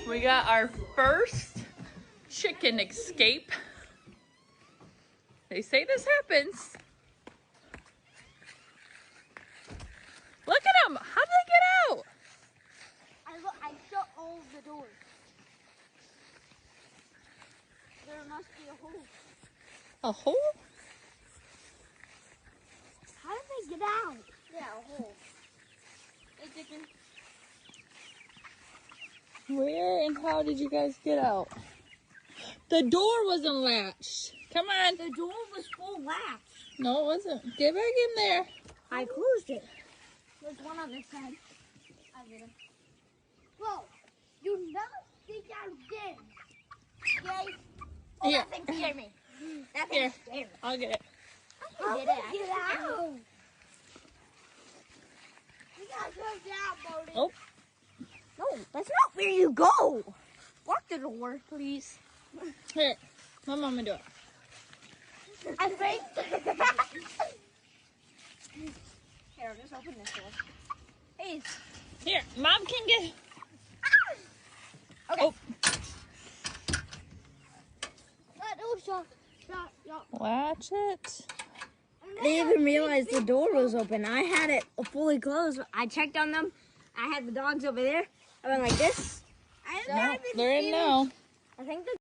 We got our first chicken escape. They say this happens. Look at them. How did they get out? I shut all the doors. There must be a hole. A hole? How did they get out? Yeah, a hole. Hey, chicken. Where and how did you guys get out? The door wasn't latched. Come on. The door was full latch. No, it wasn't. Get back in there. I closed it. There's one on this side. I get him. Whoa, you never think I'm dead. Yay. Oh, Here. that thing scared me. That Here. thing scared me. I'll get it. I get it. Get out. We gotta go down, Bodie. Oh. No, that's not where you go. Lock the door, please. Here. My mama do it. I think. Here, just open this door. Hey. Here. Mom can get. Okay. Oh. Shut. Latch it. I didn't even realize the door was open. I had it fully closed. I checked on them. I had the dogs over there. I went like this. No, they're in now. I think the